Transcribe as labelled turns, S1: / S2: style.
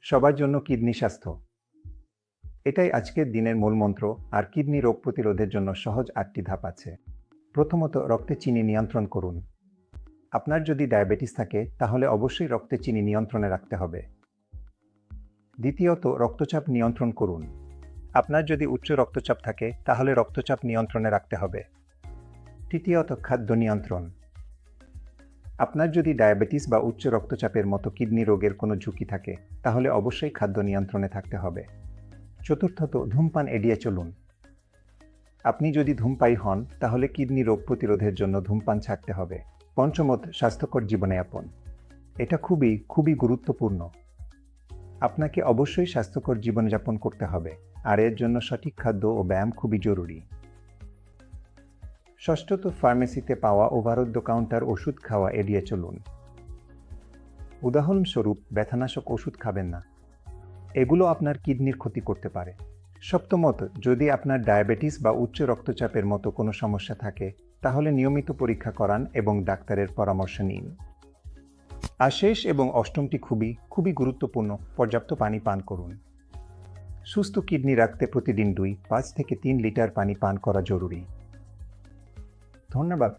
S1: সবার জন্য কিডনি স্বাস্থ্য, এটাই আজকের দিনের মূল মন্ত্র। আর কিডনি রোগ প্রতিরোধের জন্য সহজ 8টি ধাপ আছে। প্রথমত, রক্তে চিনি নিয়ন্ত্রণ করুন। আপনার যদি ডায়াবেটিস থাকে তাহলে অবশ্যই রক্তে চিনি নিয়ন্ত্রণে রাখতে হবে। দ্বিতীয়ত, রক্তচাপ নিয়ন্ত্রণ করুন। আপনার যদি উচ্চ রক্তচাপ থাকে তাহলে রক্তচাপ নিয়ন্ত্রণে রাখতে হবে। তৃতীয়ত, খাদ্য নিয়ন্ত্রণ। আপনার যদি ডায়াবেটিস বা উচ্চ রক্তচাপের মতো কিডনি রোগের কোনো ঝুঁকি থাকে তাহলে অবশ্যই খাদ্য নিয়ন্ত্রণে থাকতে হবে। চতুর্থত, ধূমপান এড়িয়ে চলুন। আপনি যদি ধূমপায়ী হন তাহলে কিডনি রোগ প্রতিরোধের জন্য ধূমপান ছাড়তে হবে। পঞ্চমত, স্বাস্থ্যকর জীবনযাপন। এটা খুবই খুবই গুরুত্বপূর্ণ। আপনাকে অবশ্যই স্বাস্থ্যকর জীবনযাপন করতে হবে, আর এর জন্য সঠিক খাদ্য ও ব্যায়াম খুবই জরুরি। ষষ্ঠত, ফার্মেসিতে পাওয়া ওভার দ্য কাউন্টার ওষুধ খাওয়া এড়িয়ে চলুন। উদাহরণস্বরূপ, ব্যথানাশক ওষুধ খাবেন না, এগুলো আপনার কিডনির ক্ষতি করতে পারে। সপ্তমত, যদি আপনার ডায়াবেটিস বা উচ্চ রক্তচাপের মতো কোনো সমস্যা থাকে তাহলে নিয়মিত পরীক্ষা করান এবং ডাক্তারের পরামর্শ নিন। আর শেষ এবং অষ্টমটি খুবই খুবই গুরুত্বপূর্ণ, পর্যাপ্ত পানি পান করুন। সুস্থ কিডনি রাখতে প্রতিদিন 2-5 থেকে 3 লিটার পানি পান করা জরুরি। ধন্যবাদ।